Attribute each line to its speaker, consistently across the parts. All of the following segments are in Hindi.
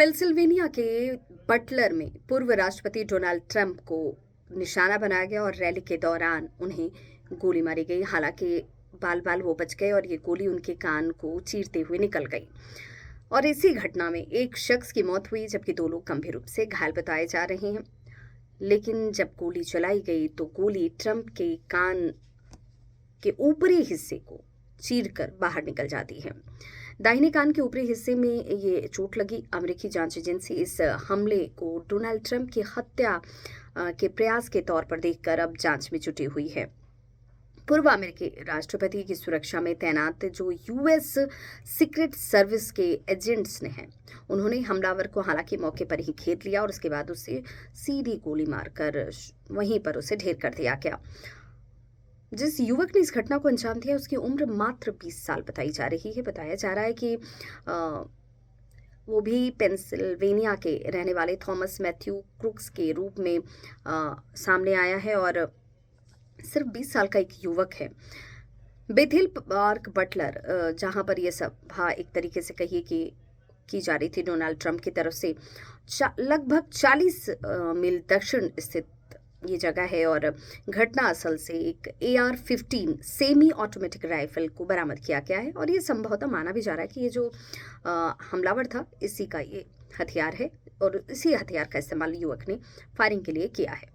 Speaker 1: पेंसिल्वेनिया के बटलर में पूर्व राष्ट्रपति डोनाल्ड ट्रंप को निशाना बनाया गया और रैली के दौरान उन्हें गोली मारी गई। हालांकि बाल बाल वो बच गए और ये गोली उनके कान को चीरते हुए निकल गई। और इसी घटना में एक शख्स की मौत हुई जबकि दो लोग गंभीर रूप से घायल बताए जा रहे हैं। लेकिन जब गोली चलाई गई तो गोली ट्रंप के कान के ऊपरी हिस्से को चीरकर बाहर निकल जाती है। दाहिने कान के ऊपरी हिस्से में ये चोट लगी। अमेरिकी जांच एजेंसी इस हमले को डोनाल्ड ट्रंप की हत्या के प्रयास के तौर पर देखकर अब जांच में जुटी हुई है। पूर्व अमेरिकी राष्ट्रपति की सुरक्षा में तैनात जो यूएस सीक्रेट सर्विस के एजेंट्स ने हैं, उन्होंने हमलावर को हालांकि मौके पर ही घेर लिया और उसके बाद उसे सीधी गोली मारकर वहीं पर उसे ढेर कर दिया गया। जिस युवक ने इस घटना को अंजाम दिया उसकी उम्र मात्र 20 साल बताई जा रही है। बताया जा रहा है कि वो भी पेंसिल्वेनिया के रहने वाले थॉमस मैथ्यू क्रुक्स के रूप में सामने आया है और सिर्फ 20 साल का एक युवक है। बेथिल पार्क बटलर जहां पर यह सभा एक तरीके से कहिए कि की जा रही थी डोनाल्ड ट्रंप की तरफ से, लगभग 40 मील दक्षिण स्थित ये जगह है और घटना असल से एक AR-15 सेमी ऑटोमेटिक राइफल को बरामद किया गया है और ये संभवतः माना भी जा रहा है कि ये जो हमलावर था इसी का ये हथियार है और इसी हथियार का इस्तेमाल युवक ने फायरिंग के लिए किया है।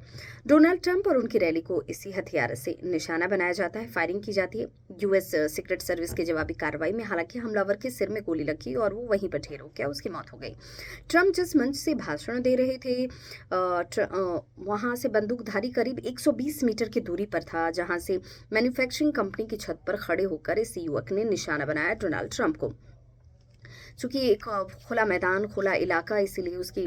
Speaker 1: डोनाल्ड ट्रंप और उनकी रैली को इसी हथियार से निशाना बनाया जाता है, फायरिंग की जाती है। यूएस सीक्रेट सर्विस की जवाबी कार्रवाई में हालांकि हमलावर के सिर में गोली लगी और वो वहीं पर ढेर हो गया, उसकी मौत हो गई। ट्रंप जिस मंच से भाषण दे रहे थे वहां से बंदूकधारी करीब 120 मीटर की दूरी पर था, जहां से मैन्युफैक्चरिंग कंपनी की छत पर खड़े होकर इस युवक ने निशाना बनाया डोनाल्ड ट्रंप को। चूंकि एक खुला मैदान, खुला इलाका, इसीलिए उसकी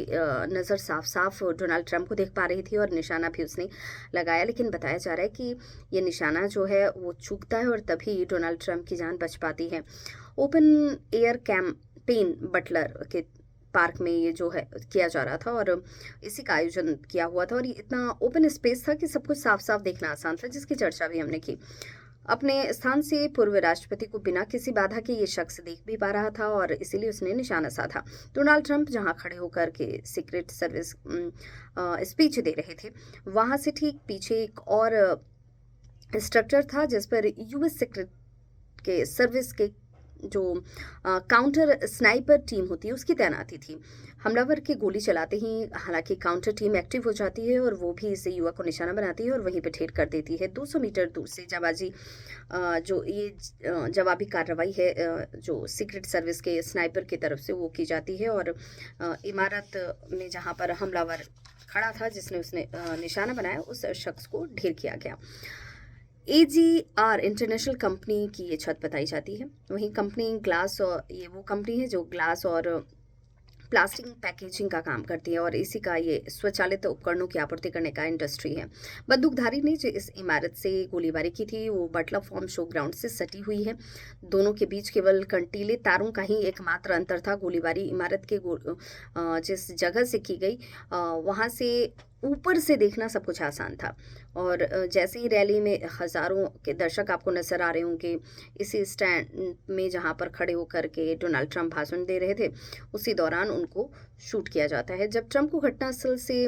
Speaker 1: नज़र साफ साफ डोनाल्ड ट्रंप को देख पा रही थी और निशाना भी उसने लगाया। लेकिन बताया जा रहा है कि ये निशाना जो है वो चूकता है और तभी डोनाल्ड ट्रंप की जान बच पाती है। ओपन एयर कैंपेन बटलर के पार्क में ये जो है किया जा रहा था और इसी का आयोजन किया हुआ था और ये इतना ओपन स्पेस था कि सब कुछ साफ साफ देखना आसान था, जिसकी चर्चा भी हमने की। अपने स्थान से पूर्व राष्ट्रपति को बिना किसी बाधा के ये शख्स देख भी पा रहा था और इसीलिए उसने निशाना साधा। डोनाल्ड ट्रंप जहां खड़े होकर के सीक्रेट सर्विस स्पीच दे रहे थे, वहां से ठीक पीछे एक और स्ट्रक्चर था जिस पर यूएस सीक्रेट के सर्विस के जो काउंटर स्नाइपर टीम होती है उसकी तैनाती थी। हमलावर की गोली चलाते ही हालांकि काउंटर टीम एक्टिव हो जाती है और वो भी इस युवक को निशाना बनाती है और वहीं पे ढेर कर देती है। 200 मीटर दूर से जो ये जवाबी कार्रवाई है जो सीक्रेट सर्विस के स्नाइपर की तरफ से वो की जाती है और इमारत में जहाँ पर हमलावर खड़ा था जिसने उसने निशाना बनाया उस शख्स को ढेर किया गया। AGR इंटरनेशनल कंपनी की ये छत बताई जाती है। वहीं कंपनी ग्लास और ये वो कंपनी है जो ग्लास और प्लास्टिक पैकेजिंग का काम करती है और इसी का ये स्वचालित उपकरणों की आपूर्ति करने का इंडस्ट्री है। बंदूकधारी ने जो इस इमारत से गोलीबारी की थी वो बटलर फार्म शो ग्राउंड से सटी हुई है। दोनों के बीच केवल कंटीले तारों का ही एकमात्र अंतर था। गोलीबारी इमारत के जिस जगह से की गई वहाँ से ऊपर से देखना सब कुछ आसान था और जैसे ही रैली में हजारों के दर्शक आपको नजर आ रहे होंगे इसी स्टैंड में जहां पर खड़े होकर के डोनाल्ड ट्रंप भाषण दे रहे थे, उसी दौरान उनको शूट किया जाता है। जब ट्रंप को घटनास्थल से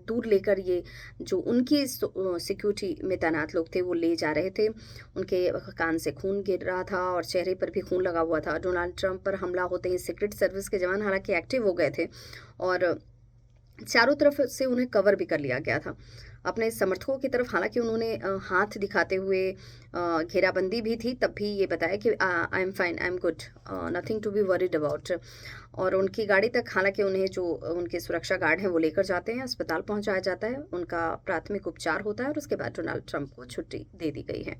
Speaker 1: दूर लेकर ये जो उनकी सिक्योरिटी में तैनात लोग थे वो ले जा रहे थे, उनके कान से खून गिर रहा था और चेहरे पर भी खून लगा हुआ था। डोनाल्ड ट्रंप पर हमला होते ही सीक्रेट सर्विस के जवान हालांकि एक्टिव हो गए थे और चारों तरफ से उन्हें कवर भी कर लिया गया था अपने समर्थकों की तरफ। हालांकि उन्होंने हाथ दिखाते हुए घेराबंदी भी थी, तब भी ये बताया कि I am fine, I am good, nothing to be worried about. और उनकी गाड़ी तक हालांकि उन्हें जो उनके सुरक्षा गार्ड हैं वो लेकर जाते हैं, अस्पताल पहुंचाया जाता है, उनका प्राथमिक उपचार होता है और उसके बाद डोनाल्ड ट्रंप को छुट्टी दे दी गई है।